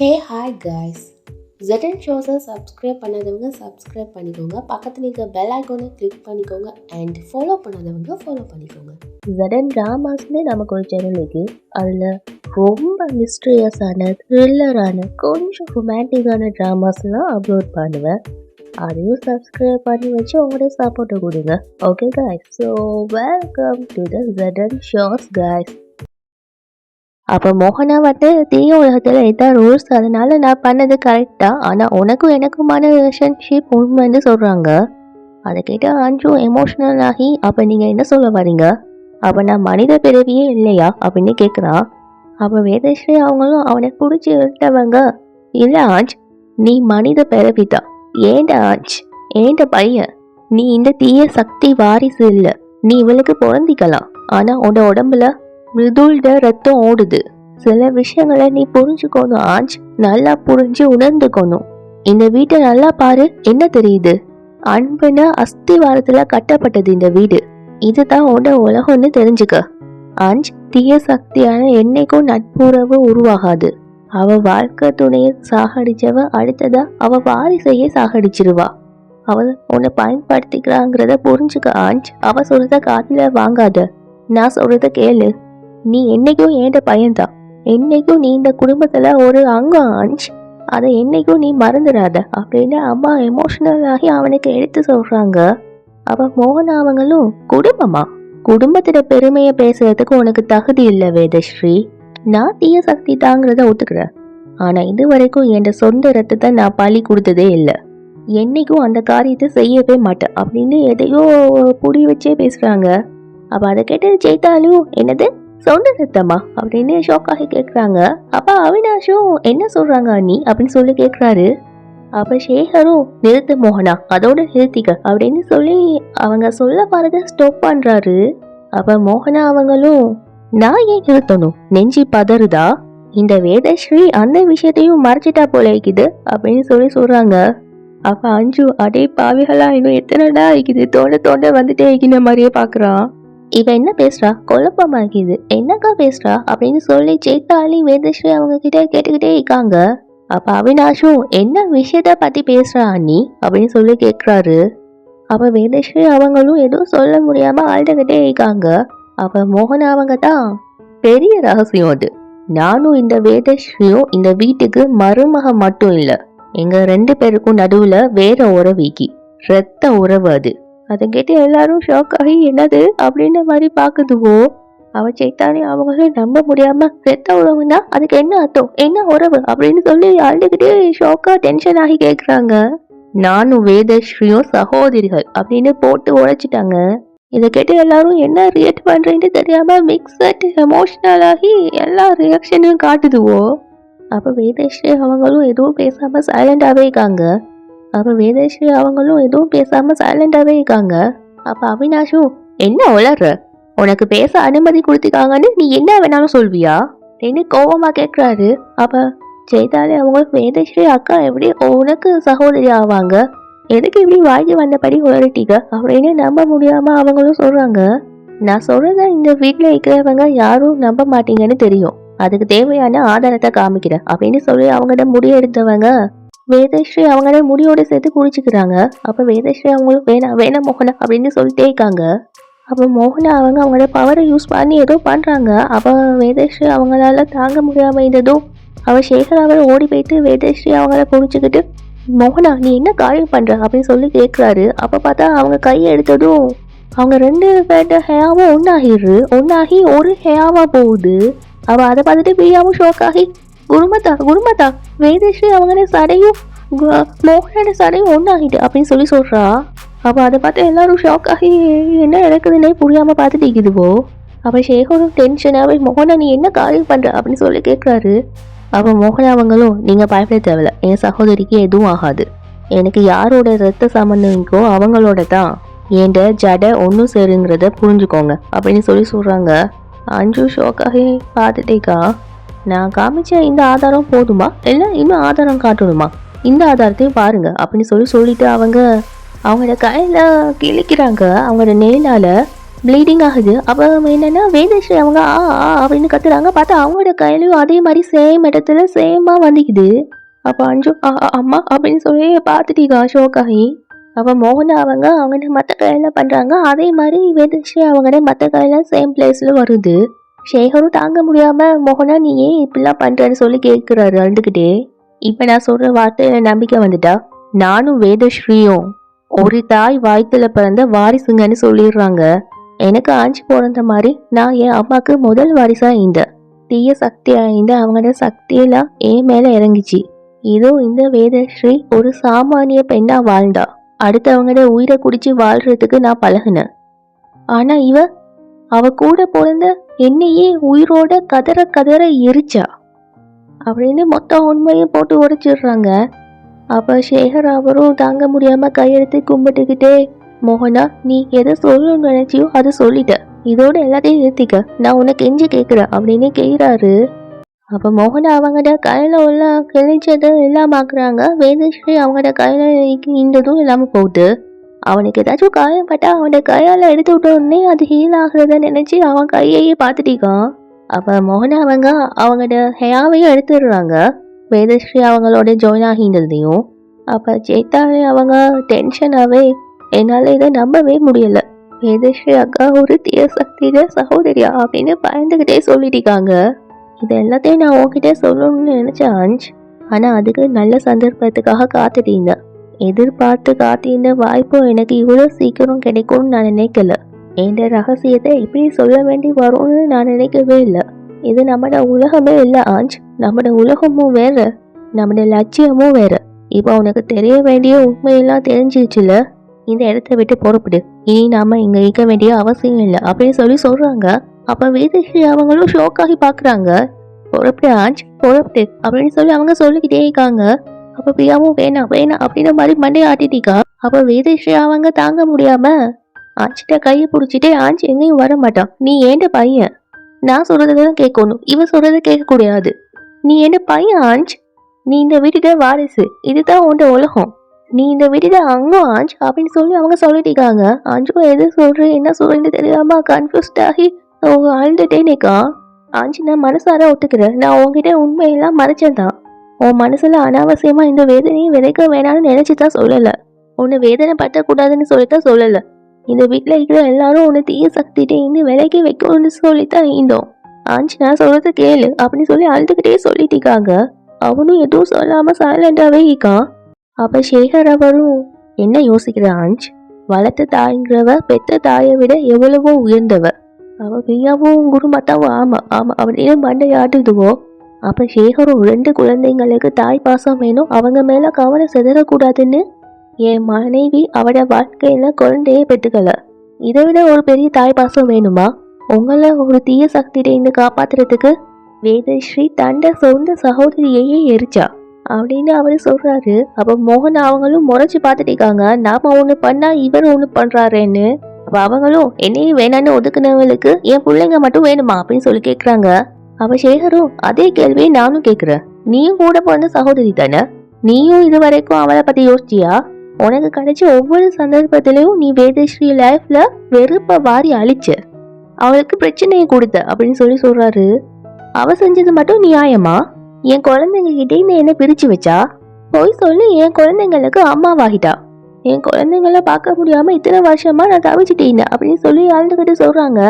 ஹே hi guys. ZN ஷோஸை subscribe பண்ணாதவங்க subscribe பண்ணிக்கோங்க. பக்கத்தில் இருக்க பெல் ஐக்கானை கிளிக் பண்ணிக்கோங்க அண்ட் ஃபாலோ பண்ணாதவங்க ஃபாலோ பண்ணிக்கோங்க. ZN ட்ராமாஸ்னே நமக்கு ஒரு சேனல் இருக்குது. அதில் ரொம்ப மிஸ்ட்ரியஸான த்ரில்லரான கொஞ்சம் ரொமான்டிக்கான ட்ராமாஸ்லாம் அப்லோட் பண்ணுவேன். அதையும் சப்ஸ்கிரைப் பண்ணி வச்சு உங்களோட சப்போர்ட்டை கொடுங்க. Okay guys, so welcome to the ZN shows guys. அப்போ மோகனா தீய உலகத்தில் இதான் ரூல்ஸ், அதனால நான் பண்ணது கரெக்டா, ஆனால் உனக்கும் எனக்குமான ரிலேஷன்ஷிப் உண்மைன்னு சொல்கிறாங்க. அதை கேட்டு அஞ்சு எமோஷ்னல் ஆகி, அப்போ நீங்கள் என்ன சொல்ல வரீங்க, அப்போ நான் மனித பிறவியே இல்லையா அப்படின்னு கேட்குறான். அப்போ வேதஸ்ரீ அவங்களும் அவனை பிடிச்சி விட்டவங்க, இல்லை ஆஞ்ச் நீ மனித பிறவி தான். ஏண்ட ஆஞ்ச், ஏண்ட பையன், நீ இந்த தீய சக்தி வாரிசு இல்லை. நீ இவளுக்கு பிறந்திக்கலாம், ஆனால் உன்னோட உடம்புல மிருதுள்ட ரத்தம் ஓடுது. சில விஷயங்களை நீ புரிஞ்சுக்கணும் ஆஞ்ச், நல்லா புரிஞ்சு உணர்ந்துக்கணும். இந்த வீட்டை நல்லா பாரு, என்ன தெரியுது, அன்புன அஸ்திவாரத்துல கட்டப்பட்டது இந்த வீடு. இதுதான் உன்னோட உலகம்னு தெரிஞ்சுக்க ஆஞ்ச். தீய சக்தியான என்னைக்கும் நட்புறவு உருவாகாது. அவ வாழ்க்கை துணையை சாகடிச்சவ அடுத்ததா அவ வாரிசையே சாகடிச்சிருவா. அவ உன்னை பயன்படுத்திக்கிறாங்கிறத புரிஞ்சுக்க ஆஞ்ச். அவ சொல்றத காதுல வாங்காத, நான் சொல்றத கேளு. நீ என்னைக்கும் ஏண்ட பையன்தான். என்னைக்கும் நீ இந்த குடும்பத்துல ஒரு அங்கம் ஆஞ்ச். அதை என்னைக்கும் நீ மறந்துடாத அப்படின்னு அம்மா எமோஷனல் ஆகி அவனுக்கு எடுத்து சொல்றாங்க. அவ மோகனா அவங்களும், குடும்பமா, குடும்பத்திட பெருமையை பேசுறதுக்கு உனக்கு தகுதி இல்லை வேதஸ்ரீ. நான் தீய சக்தி தாங்கிறத ஒத்துக்கிறேன், ஆனா இது வரைக்கும் என் சொந்த ரத்தத்தை நான் பலி கொடுத்ததே இல்லை. என்னைக்கும் அந்த காரியத்தை செய்யவே மாட்டேன் அப்படின்னு எதையோ புடி வச்சே பேசுறாங்க. அப்ப அதை கேட்டு ஜெயித்தாலும், என்னது சொந்த ரத்தமா அப்படின்னு ஷோக்காகி கேட்குறாங்க. அப்ப அவினாஷும், என்ன சொல்றாங்க நீ அப்படின்னு சொல்லி கேட்குறாரு. அப்ப சேகரும், நிறுத்து மோகனா, அதோட நிறுத்திக்க அப்படின்னு சொல்லி அவங்க சொல்ல போறத ஸ்டாப் பண்றாரு. அப்ப மோகனா அவங்களும், நான் ஏன் நிறுத்தணும், நெஞ்சி பதறுதா, இந்த வேதஸ்ரீ அந்த விஷயத்தையும் மறைச்சிட்டா போல இருக்குது அப்படின்னு சொல்லி சொல்றாங்க. அப்ப அஞ்சு, அடே பாவிகளா, இன்னும் எத்தனைடா இருக்குது, தோண்ட வந்துட்டே இருக்கிற மாதிரியே பாக்குறான். இவ என்ன பேசுறா, குழப்பமா இருக்குது, என்னக்கா பேசுறா அப்படின்னு சொல்லி ஜெயித்தாலி வேதஸ்ரீ அவங்க கிட்ட கேட்டுக்கிட்டே இருக்காங்க. அப்ப அவினாஷும், என்ன விஷயத்த பத்தி பேசுறா அண்ணி அப்படின்னு சொல்லி கேட்குறாரு. அப்ப வேதஸ்ரீ அவங்களும் எதுவும் சொல்ல முடியாம அழுதுகிட்டே இருக்காங்க. அப்ப மோகனா அவங்க தான், பெரிய ரகசியம் அது, நானும் இந்த வேதஸ்ரீயும் இந்த வீட்டுக்கு மருமக மட்டும் இல்ல, எங்க 2 பேருக்கும் நடுவுல வேற உறவிக்கு ரத்த உறவு அது. அதை கேட்டு எல்லாரும் ஷாக் ஆகி, என்னது அப்படின்ற மாதிரி பாக்குதுவோ. அவ சைத்தானி அவங்களும் நம்ப முடியாம, ரத்த உறவுன்னா அதுக்கு என்ன அர்த்தம், என்ன உறவு அப்படின்னு சொல்லி அழுதுகிட்டே ஷாக்கா டென்ஷன் ஆகி கேக்குறாங்க. நானும் வேதஸ்ரீயும் சகோதரிகள் அப்படின்னு போட்டு உழைச்சிட்டாங்க. இதை கேட்டு எல்லாரும் என்ன ரியாக்ட் பண்றேன்னு தெரியாம மிக்சட் எமோஷனல் ஆகி எல்லா ரியாக்ஷனையும் காட்டுதுவோ. அப்ப வேதஸ்ரீ அவங்களும் எதுவும் பேசாம சைலண்டாவே இருக்காங்க. அப்ப வேதஸ்ரீ அவங்களும் எதுவும் பேசாம சைலண்டாவே இருக்காங்க. அப்ப அவினாஷும், என்ன உளர்ற, உனக்கு பேச அனுமதி கொடுத்துக்காங்கன்னு நீ என்ன வேணாலும் சொல்வியா அப்படின்னு கோபமா கேட்கிறாரு. அப்ப ஜெயதாலி அவங்களுக்கு, வேதஸ்ரீ அக்கா எப்படி உனக்கு சகோதரி ஆவாங்க, எதுக்கு இப்படி வாங்கி வந்தபடி உளறிட்டீங்க அப்படின்னு நம்ப முடியாம அவங்களும் சொல்றாங்க. நான் சொல்றத இந்த வீட்டுல இருக்கிறவங்க யாரும் நம்ப மாட்டீங்கன்னு தெரியும், அதுக்கு தேவையான ஆதாரத்தை காமிக்கிறேன் அப்படின்னு சொல்லி அவங்கள்ட்ட முடிவெடுத்தவங்க வேதஸ்ரீ அவங்கள முடியோட சேர்த்து குடிச்சுக்கிறாங்க. அப்ப வேதஸ்ரீ அவங்களும், வேணாம் மோகனா அப்படின்னு சொல்லிட்டே இருக்காங்க. அப்ப மோகனா அவங்க அவங்களோட பவரை யூஸ் பண்ணி ஏதோ பண்றாங்க. அப்ப வேதஸ்ரீ அவங்களால தாங்க முடியாம இருந்ததும் அவ சேகர் அவரை ஓடி போயிட்டு வேதஸ்ரீ அவங்கள குடிச்சுக்கிட்டு, மோகனா நீ என்ன காரியம் பண்ற அப்படின்னு சொல்லி கேட்கிறாரு. அப்ப பார்த்தா அவங்க கையை எடுத்ததும் அவங்க 2 பேர்ட ஹேயாவும் ஒன்னாகி ஒரு ஹேயாவா போகுது. அவ அதை பார்த்துட்டு பிரியாவும் ஷோக் ஆகி, குருமத்தா வேதஸ்ரீ அவங்க சடையும் மோகனோட சடையும் ஒன்னாகிட்டு அப்படின்னு சொல்லி சொல்றா. அப்ப அதை பார்த்து எல்லாரும் ஷாக் ஆகி என்ன நடக்குதுன்னே புரியாம பார்த்துட்டு இருக்குதுவோ. அப்ப சேகரும் டென்ஷனாவே, மோகனா நீ என்ன காரியம் பண்ற அப்படின்னு சொல்லி கேட்கிறாரு. அப்ப மோகனா அவங்களும், நீங்க பயப்பட தேவையில்ல, என் சகோதரிக்கு எதுவும் ஆகாது, எனக்கு யாரோட ரத்த சம்பந்தம் இருக்கோ அவங்களோட தான் என் ஜடை ஒன்றும் சேருங்கிறத புரிஞ்சுக்கோங்க அப்படின்னு சொல்லி சொல்றாங்க. அஞ்சு ஷோக்காகி பார்த்துட்டேக்கா, நான் காமிச்ச இந்த ஆதாரம் போதுமா, இல்லை இன்னும் ஆதாரம் காட்டணுமா, இந்த ஆதாரத்தையும் பாருங்க அப்படின்னு சொல்லிட்டு அவங்களோட கையில கிழிக்கிறாங்க அவங்களோட நெயிலால. ப்ளீடிங் ஆகுது. அப்போ என்னன்னா வேதஸ்ரீ அவங்க ஆ ஆ அப்படின்னு கத்துறாங்க. பார்த்தா அவங்களோட கையிலையும் அதே மாதிரி சேம் இடத்துல சேமாக வந்துக்குது. அப்போ அஞ்சு அம்மா அப்படின்னு சொல்லி பார்த்துட்டீங்க ஷோக் ஆகி. அப்போ மோகனா அவங்க மற்ற கையில் பண்ணுறாங்க. அதே மாதிரி வேதஸ்ரீ அவங்க மற்ற கையில் சேம் பிளேஸில் வருது. சேகரும் தாங்க முடியாமல் மோகனா நீ ஏன் இப்படிலாம் பண்ணுறேன்னு சொல்லி கேட்குறாரு அழுதுகிட்டே. இப்போ நான் சொல்கிற வார்த்தையில் நம்பிக்கை வந்துட்டா நானும் வேதஸ்ரீயும் ஒரு தாய் வாய்த்துல பிறந்த வாரிசுங்கன்னு சொல்லிடுறாங்க. எனக்கு ஆஞ்சு பிறந்த மாதிரி நான் என் அம்மாவுக்கு முதல் வாரிசா இந்த தீய சக்தி ஆய்ந்த அவங்களோட சக்தியெல்லாம் என் மேல இறங்கிச்சு. இதோ இந்த வேதஸ்ரீ ஒரு சாமானிய பெண்ணா வாழ்ந்தா. அடுத்தவங்களோட உயிரை குடிச்சு வாழ்றதுக்கு நான் பழகினேன். ஆனா அவ கூட பிறந்த என்னையே உயிரோட கதற கதற எரிச்சா அப்படின்னு மொத்த உண்மையும் போட்டு உடைச்சிடுறாங்க. அப்போ சேகர் அவரும் தாங்க முடியாம கையெடுத்து கும்பிட்டுக்கிட்டே மோகனா நீ எதை சொல்லணும்னு நினைச்சியோ அதை சொல்லிட்ட, இதோட எல்லாத்தையும் நிறுத்திக்க, நான் உனக்கு கெஞ்சி கேட்குறேன் அப்படின்னு கேட்குறாரு. அப்போ மோகனா அவங்களோட கையில் உள்ள கிழிச்சதை எல்லாம் பார்க்குறாங்க. வேதஸ்ரீ அவங்களோட கையில் இந்ததும் இல்லாமல் போகுது. அவனுக்கு ஏதாச்சும் காயம் பட்டா அவனோட கையால் எடுத்து விட்டோடனே அது ஹீல் ஆகுறத நினச்சி அவன் கையையே பார்த்துட்டிக்கான். அப்போ மோகனா அவங்களோட ஹேயாவையும் எடுத்துடுறாங்க. வேதஸ்ரீ அவங்களோட ஜாயின் ஆகின்றதையும். அப்போ சேத்தாலே அவங்க டென்ஷனாகவே என்னால் இதை நம்பவே முடியலை, வேதஸ்ரீ அக்கா ஒரு தீய சக்தியில சகோதரியா அப்படின்னு பயந்துக்கிட்டே சொல்லிட்டிருக்காங்க. இது எல்லாத்தையும் நான் உங்ககிட்ட சொல்லணும்னு நினச்சேன் ஆஞ்ச். ஆனால் அதுக்கு நல்ல சந்தர்ப்பத்துக்காக காத்துட்டீங்க. எதிர்பார்த்து காத்திருந்த வாய்ப்பும் எனக்கு இவ்வளோ சீக்கிரம் கிடைக்கும்னு நான் நினைக்கல. என் ரகசியத்தை இப்படி சொல்ல வேண்டி வரும்னு நான் நினைக்கவே இல்லை. இது நம்மட உலகமே இல்லை ஆஞ்ச். நம்மட உலகமும் வேற, நம்மட லட்சியமும் வேற. இப்போ உனக்கு தெரிய வேண்டிய உண்மையெல்லாம் தெரிஞ்சிச்சுல, இந்த இடத்த விட்டு புறப்படு, இனி நாம இங்க இருக்க வேண்டிய அவசியம் இல்லை அப்படின்னு சொல்றாங்க. அப்ப வேதஸ்ரீ அவங்களும் ஷோக்காகி பாக்குறாங்க. புறப்படு ஆஞ்ச் புறப்படு அப்படின்னு சொல்லி அவங்க சொல்லிக்கிட்டே இருக்காங்க. அப்ப பிரியாவும் வேணாம் வேணாம் அப்படின்ற மாதிரி மண்டையை ஆட்டிட்டிக்கா. அப்ப வேதஸ்ரீ அவங்க தாங்க முடியாம ஆஞ்சிட்ட கையை பிடிச்சிட்டே ஆஞ்ச் எங்கேயும் வர மாட்டான், நீ ஏண்ட பையன், நான் சொல்றதான் கேட்கணும், இவன் சொல்றதை கேட்க கூடாது, நீ என்ன பையன் ஆஞ்ச், நீ இந்த வீட்டுட வாரிசு, இதுதான் உன்ட உலகம், நீ இந்த வீட்டுட அங்கம் ஆஞ்ச் அப்படின்னு சொல்லி அவங்க சொல்லிட்டிருக்காங்க. ஆஞ்சும் எது சொல்றேன் என்ன சொல்றேன்னு தெரியாம கன்ஃபியூஸ்ட் ஆகி அழுதுட்டே நிற்கான். ஆஞ்சி நான் மனசார ஒத்துக்கிறேன், நான் உங்ககிட்ட உண்மையெல்லாம் மறைச்சேன் தான். உன் மனசுல அனாவசியமா இந்த வேதனையும் விதைக்க வேணாம்னு நினைச்சுதான் சொல்லல, உன்னை வேதனை பற்றக்கூடாதுன்னு சொல்லித்தான் சொல்லல. இந்த வீட்டில் இருக்கிற எல்லாரும் உன்னை தீய சக்திட்டே இந்த விலைக்கு வைக்கணும்னு சொல்லித்தான் ஈந்தோம். ஆஞ்சி நான் சொல்றத கேளு அப்படின்னு சொல்லி அழுதுகிட்டே சொல்லிட்டிருக்காங்க. அவனும் எதுவும் சொல்லாம சைலண்டாவே இருக்கான். அப்ப சேகர் அவரும் என்ன யோசிக்கிற ஆஞ்ச், வளர்த்த தாய்ங்கிறவ பெத்த தாயை விட எவ்வளவோ உயர்ந்தவ, அவ பிரியாவும் குடும்பத்தாவும் ஆமா ஆமா அப்படின்னு மண்டையாட்டுதுவோ. அப்ப சேகரும் 2 குழந்தைங்களுக்கு தாய் பாசம் வேணும், அவங்க மேல கவனம் செதறக்கூடாதுன்னு என் மனைவி அவட வாழ்க்கையில குழந்தையே பெற்றுக்கல, இதை விட ஒரு பெரிய தாய் பாசம் வேணுமா, உங்களை ஒரு தீய சக்தியில காப்பாத்துறதுக்கு வேதஸ்ரீ தண்ட சொந்த சகோதரியையே எரிச்சா அப்படின்னு அவரு சொல்றாரு. அப்ப மோகன் அவங்களும் முறைச்சு பார்த்துட்டிருக்காங்க, நாம ஒண்ணு பண்ணா இவர் ஒண்ணு பண்றாருன்னு. அப்ப அவங்களும் என்னையும் வேணான்னு ஒதுக்குனவங்களுக்கு என் பிள்ளைங்க மட்டும் வேணுமா அப்படின்னு சொல்லி கேக்குறாங்க. அவ சேகரும் அதே கேள்வியை நானும் கேக்குறேன், நீயும் கூட பிறந்த சகோதரி தானே, நீயும் இது வரைக்கும் அவளை பத்தி யோசிச்சியா, உனக்கு கிடைச்ச ஒவ்வொரு சந்தர்ப்பத்திலையும் நீ வேதஸ்ரீ லைஃப்ல வெறுப்ப வாரி அழிச்ச, அவளுக்கு பிரச்சனையை கொடுத்த அப்படின்னு சொல்றாரு. அவ செஞ்சது மட்டும் நியாயமா, என் குழந்தைங்க கிட்டே என்ன பிரிச்சு வச்சா, போய் சொல்லி என் குழந்தைங்களுக்கு அம்மாவாகிட்டா, என் குழந்தைங்கள பார்க்க முடியாம இத்தனை வருஷமா நான் தவிச்சிட்டேன் அப்படின்னு சொல்லி அழுதுகிட்டு சொல்றாங்க.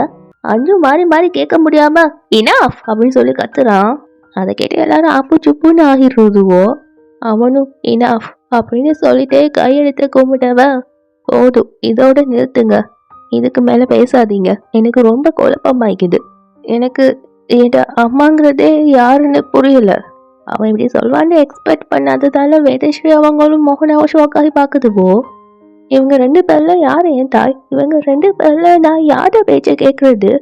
அஞ்சு மாறி மாறி கேட்க முடியாம இனாஃப் அப்படின்னு சொல்லி கத்துறான். அதை கேட்டு எல்லாரும் அப்பு சுப்புன்னு ஆகிடுறதுவோ. அவனும் இனாஃப் அப்படின்னு சொல்லிட்டே கையெழுத்த கும்பிட்டவ, போதும் இதோட நிறுத்துங்க, இதுக்கு மேல பேசாதீங்க, எனக்கு ரொம்ப குழப்பமாயிக்குது, எனக்கு என் அம்மாங்கிறதே யாருன்னு புரியல. அவன் இப்படி சொல்வான்னு எக்ஸ்பெக்ட் பண்ணாததால வேதஸ்ரீ அவங்களும் மோகனாவும் ஷோக்காகி பாக்குதுவோ. இவங்க 2 பேர்ல யாரு என் தாய், இவங்க 2 பேர்ல நான் யார பேச்ச கேட்கறது,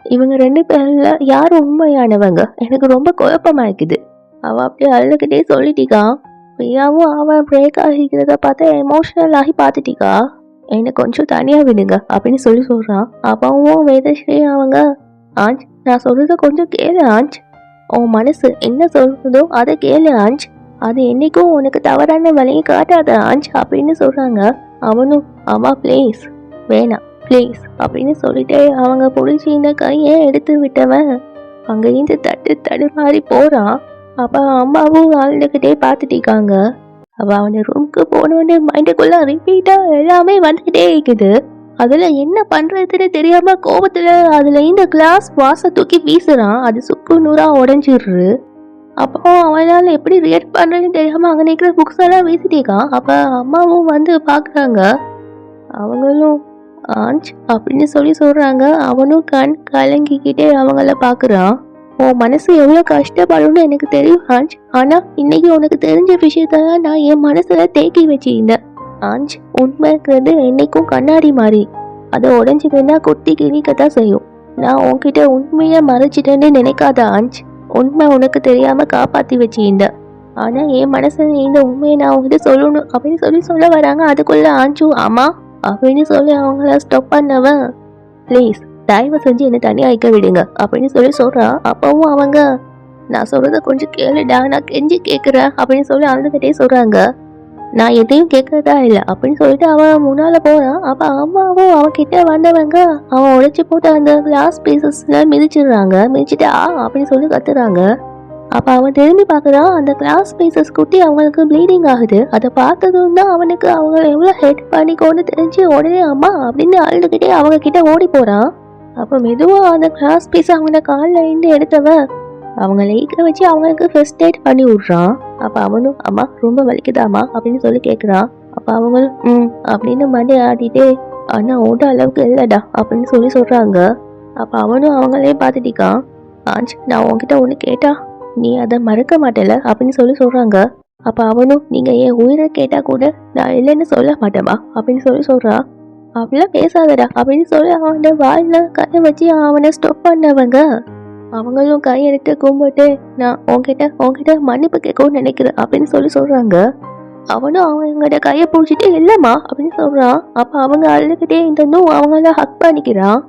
இவங்க 2 பேர்ல யாரு உண்மையானவங்க, எனக்கு ரொம்ப குழப்பமாயிக்குது. அவ அப்படியே அழுதுகிட்டே சொல்லிட்டிருக்கான். பிரியாவும் அவன் பிரேக் ஆகிக்கிறத பார்த்து எமோஷனல் ஆகி பார்த்துட்டிக்கா. என்னை கொஞ்சம் தனியா விடுங்க அப்படின்னு சொல்றான். அப்பாவும் வேதஸ்ரீ அவங்க ஆஞ்ச் நான் சொல்றத கொஞ்சம் கேளு ஆஞ்ச், உன் மனசு என்ன சொல்றதோ அதை கேளு ஆஞ்ச், அது என்னைக்கும் உனக்கு தவறான வழியை காட்டாத ஆஞ்ச் அப்படின்னு சொல்றாங்க. அவனும் அம்மா ப்ளீஸ் வேணாம் ப்ளீஸ் அப்படின்னு சொல்லிட்டு அவங்க பிடிச்சி இந்த கையை எடுத்து விட்டவன் அங்கேருந்து தடுமாறி போகிறான். அப்போ அம்மாவும் அழுதுகிட்டே பார்த்துட்டிருக்காங்க. அவள் அவன ரூமுக்கு போனோடனே மைண்டுக்குள்ளே ரிப்பீட்டாக எல்லாமே வந்துக்கிட்டே இருக்குது. அதில் என்ன பண்ணுறதுன்னு தெரியாமல் கோபத்தில் அதில் இந்த கிளாஸ் வாசை தூக்கி வீசுறான். அது சுக்கு நூறாக உடஞ்சிடுறு. அப்போ அவனால் எப்படி ரியாக்ட் பண்ணுறதுன்னு தெரியாமல் அங்கே நிற்கிற புக்ஸ் எல்லாம் வீசிட்டேக்கான். அப்போ அம்மாவும் வந்து பார்க்குறாங்க. அவங்களும் ஆஞ்ச் அப்படின்னு சொல்கிறாங்க. அவனும் கண் கலங்கிக்கிட்டே அவங்கள பார்க்குறான். உன் மனசு எவ்வளோ கஷ்டப்படும்னு எனக்கு தெரியும் ஆஞ்ச். ஆனால் இன்னைக்கு உனக்கு தெரிஞ்ச விஷயத்தான் நான் என் மனசில் தேக்கி வச்சிருந்தேன் ஆஞ்ச். உண்மைங்கிறது என்னைக்கும் கண்ணாடி மாதிரி, அதை உடஞ்சிதுன்னா குத்தி கிழிக்கத்தான் செய்யும். நான் உன்கிட்ட உண்மையை மறைச்சிட்டேன்னு நினைக்காத ஆஞ்ச். உண்மை உனக்கு தெரியாமல் காப்பாற்றி வச்சிருந்தேன். ஆனால் என் மனசில் இந்த உண்மையை நான் உங்ககிட்ட சொல்லணும் அப்படின்னு சொல்ல வராங்க. அதுக்குள்ளே ஆஞ்சும் ஆமா அப்படின்னு சொல்லி அவங்கள ஸ்டாப் பண்ணவன் ப்ளீஸ் தயவு செஞ்சு என்னை தனியாக வைக்க விடுங்க அப்படின்னு சொல்கிறான். அப்பவும் அவங்க நான் சொல்கிறத கொஞ்சம் கேளுடா, நான் கெஞ்சி கேட்குறேன் அப்படின்னு சொல்லி அழுதுகிட்டே சொல்கிறாங்க. நான் எதையும் கேட்கறதா இல்லை அப்படின்னு சொல்லிட்டு அவன் முன்னால் போகிறான். அப்போ அம்மாவும் அவன்கிட்ட வந்தவங்க அவன் உடைச்சி போட்டு அந்த கிளாஸ் பீசஸில் மிதிச்சிட்டு அப்படின்னு சொல்லி கத்துறாங்க. அப்போ அவன் திரும்பி பார்க்குறான். அந்த கிளாஸ் பீசஸ் குட்டி அவங்களுக்கு ப்ளீடிங் ஆகுது. அதை பார்த்ததும் தான் அவனுக்கு அவங்கள எவ்வளோ ஹெட் பண்ணிக்கோன்னு தெரிஞ்சு உடனே அம்மா அப்படின்னு அழுதுகிட்டே அவங்க கிட்ட ஓடி போகிறான். அப்போ மெதுவாக அந்த கிளாஸ் பீஸ் அவங்க காலில் இருந்து எடுத்தவன் அவங்கள ஈக்க வச்சு அவங்களுக்கு ஃபர்ஸ்ட் எய்ட் பண்ணி விட்றான். அப்போ அவனும் அம்மா ரொம்ப வலிக்குதாம்மா அப்படின்னு சொல்லி கேட்குறான். அப்போ அவங்களும் அப்படின்னு மண்டி ஆடிட்டே ஆனால் ஓட்ட அளவுக்கு இல்லைடா அப்படின்னு சொல்கிறாங்க. அப்போ அவனும் அவங்களே பார்த்துட்டிக்கான். ஆஞ்ச் நான் உன்கிட்ட ஒன்று கேட்டா நீ அதை மறக்க மாட்டல அப்படின்னு சொல்கிறாங்க. அப்போ அவனும் நீங்கள் என் உயிரை கேட்டால் கூட நான் இல்லைன்னு சொல்ல மாட்டேமா அப்படின்னு சொல்கிறான். அப்படிலாம் பேசாதடா அப்படின்னு சொல்லி அவனோட வாயில் கையை வச்சு அவனை ஸ்டாப் பண்ணவங்க அவங்களும் கையெடுத்து கும்பிட்டு நான் உன்கிட்ட மன்னிப்பு கேட்கணும்னு நினைக்கிறேன் அப்படின்னு சொல்கிறாங்க. அவனும் அவங்களோட கையை பிடிச்சிட்டு இல்லைம்மா அப்படின்னு சொல்கிறான். அப்போ அவங்க அழுதுகிட்டே இருந்தும் அவங்கள ஹக் பண்ணிக்கிறான்.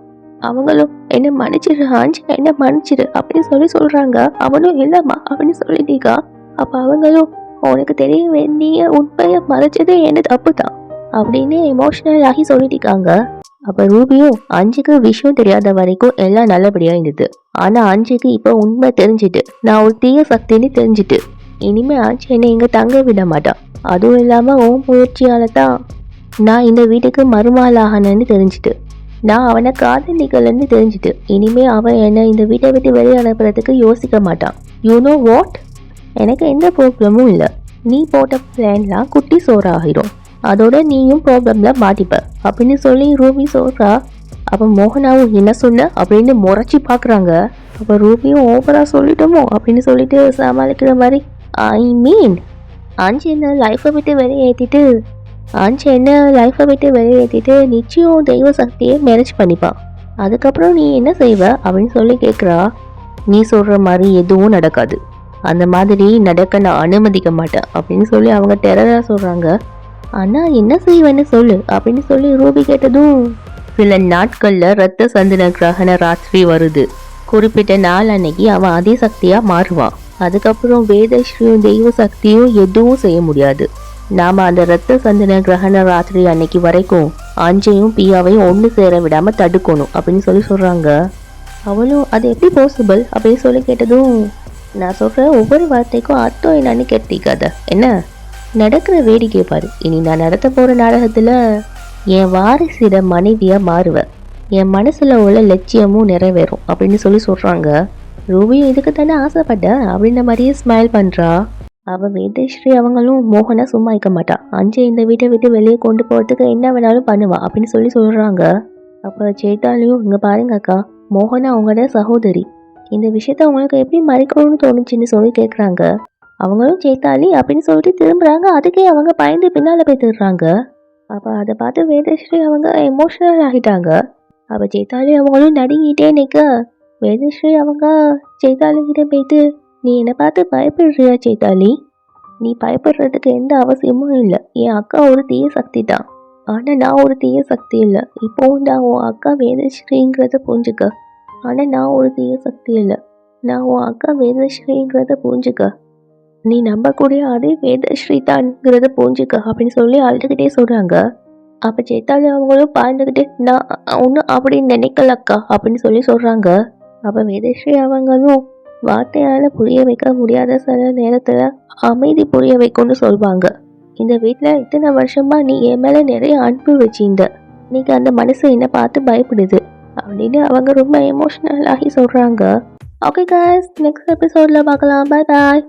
அவங்களும் என்ன மன்னிச்சிடு ஆஞ்ச் என்ன மன்னிச்சிடு அப்படின்னு சொல்கிறாங்க. அவனும் இல்லைம்மா அப்படின்னு சொல்லிட்டீங்க. அப்போ அவங்களும் உனக்கு தெரிய வேண்டிய உண்மையை மறைச்சது என்ன தப்பு தான் அப்படின்னு எமோஷனல் ஆகி சொல்லிட்டிருக்காங்க. அப்போ ரூபியும் அஞ்சுக்கு விஷயம் தெரியாத வரைக்கும் எல்லாம் நல்லபடியாக இருந்தது. ஆனால் அஞ்சுக்கு இப்போ உண்மை தெரிஞ்சுட்டு நான் ஒரு தீய சக்தின்னு தெரிஞ்சுட்டு இனிமேல் அஞ்சு என்னை இங்கே தங்க விட மாட்டான். அதுவும் இல்லாமல் உன் முயற்சியால் தான் நான் இந்த வீட்டுக்கு மருமகளாகணும்னு தெரிஞ்சுட்டு நான் அவனை காதலிக்கலன்னு தெரிஞ்சுட்டு இனிமே அவன் என்னை இந்த வீட்டை விட்டு வெளியே அனுப்புறதுக்கு யோசிக்க மாட்டான். யூ நோ வாட், எனக்கு எந்த ப்ராப்ளமும் இல்லை. நீ போட்ட பிளான்லாம் குட்டி சோறாகிடும். அதோட நீயும் ப்ராப்ளம்ல மாட்டிப்ப அப்படின்னு சொல்லி ரூபி சொல்கிறா. அப்போ மோகனாவும் என்ன சொன்ன அப்படின்னு முறைச்சி பார்க்குறாங்க. அப்போ ரூபியும் ஓவராக சொல்லிட்டோமோ அப்படின்னு சொல்லிட்டு சமாளிக்கிற மாதிரி ஐ மீன் ஆஞ்சி என்ன லைஃப்பை விட்டு வெளியேற்றிட்டு நிச்சயம் தெய்வ சக்தியை மேரேஜ் பண்ணிப்பான். அதுக்கப்புறம் நீ என்ன செய்வ அப்படின்னு சொல்லி கேட்குறா. நீ சொல்கிற மாதிரி எதுவும் நடக்காது, அந்த மாதிரி நடக்க நான் அனுமதிக்க மாட்டேன் அப்படின்னு சொல்லி அவங்க டெரராக சொல்கிறாங்க. ஆனால் என்ன செய்வேன்னு சொல்லு அப்படின்னு சொல்லி ரூபி கேட்டதும் சில நாட்களில் ரத்த சந்தன கிரகண ராத்திரி வருது. குறிப்பிட்ட நாள் அன்னைக்கு அவன் அதே சக்தியாக மாறுவான். அதுக்கப்புறம் வேதஸ்ரீயும் தெய்வ சக்தியும் எதுவும் செய்ய முடியாது. நாம் அந்த ரத்த சந்தன கிரகண ராத்திரி அன்னைக்கு வரைக்கும் அஞ்சையும் பியாவையும் ஒன்று சேர விடாமல் தடுக்கணும் அப்படின்னு சொல்கிறாங்க. அவளும் அது எப்படி பாசிபிள் அப்படின்னு சொல்லி கேட்டதும் நான் சொல்கிற ஒவ்வொரு வார்த்தைக்கும் அர்த்தம் என்னன்னு கேட்டிக்காத, என்ன நடக்கிற வேடிக்கை பாரு. இனி நான் நடத்த போகிற நாடகத்தில் என் வாரிசிட மனைவியாக மாறுவேன். என் மனசில் உள்ள லட்சியமும் நிறைவேறும் அப்படின்னு சொல்கிறாங்க. ரூபியும் இதுக்கு தானே ஆசைப்பட்ட அப்படின்ற மாதிரியே ஸ்மைல் பண்ணுறா. அவள் வேதஸ்ரீ அவங்களும் மோகனை சும்மா இருக்க மாட்டா. அஞ்சை இந்த வீட்டை விட்டு வெளியே கொண்டு போகிறதுக்கு என்ன வேணாலும் பண்ணுவா அப்படின்னு சொல்கிறாங்க. அப்போ சேத்தாலையும் இங்கே பாருங்க அக்கா, மோகனா அவங்களோட சகோதரி, இந்த விஷயத்த அவங்களுக்கு எப்படி மறைக்கணும்னு தோணுச்சுன்னு சொல்லி கேட்குறாங்க. அவங்களும் சேத்தாலி அப்படின்னு சொல்லிட்டு திரும்புகிறாங்க. அதுக்கே அவங்க பயந்து பின்னால் போய் திருடுறாங்க. அப்போ அதை பார்த்து வேதஸ்ரீ அவங்க எமோஷனல் ஆகிட்டாங்க. அப்போ சேத்தாலி அவங்களும் நடுங்கிட்டே நிற்க வேதஸ்ரீ அவங்க சேத்தாலிக்கிட்ட போயிட்டு நீ என்னை பார்த்து பயப்படுறியா சேத்தாலி? நீ பயப்படுறதுக்கு எந்த அவசியமும் இல்லை. என் அக்கா ஒரு தீய சக்தி தான், ஆனால் நான் ஒரு தீய சக்தி இல்லை. இப்போவும் நான் உன் அக்கா வேதஸ்ரீங்கிறத புரிஞ்சுக்க. ஆனால் நான் ஒரு தீய சக்தி இல்லை, நான் உன் அக்கா வேதஸ்ரீங்கிறத புரிஞ்சுக்க. நீ நம்பக்கூடிய அதே வேதஸ்ரீ தான்ங்கிறத புரிஞ்சுக்க அப்படின்னு சொல்லி அழுதுகிட்டே சொல்கிறாங்க. அப்போ சேத்தாலி அவங்களும் பாய்ந்துக்கிட்டு நான் ஒன்றும் அப்படின்னு நினைக்கலக்கா அப்படின்னு சொல்கிறாங்க. அப்போ வேதஸ்ரீ அவங்களும் வார்த்தையால் புரிய வைக்க முடியாத சில நேரத்தில் அமைதி புரிய வைக்கும்னு சொல்லுவாங்க. இந்த வீட்டில் இத்தனை வருஷமா நீ என் மேலே நிறைய அன்பு வச்சிருந்த, இன்னைக்கு அந்த மனசு என்னை பார்த்து பயப்படுது அப்படின்னு அவங்க ரொம்ப எமோஷ்னல் ஆகி சொல்கிறாங்க. ஓகே கைஸ், நெக்ஸ்ட் எபிசோடில் பார்க்கலாம். Bye bye.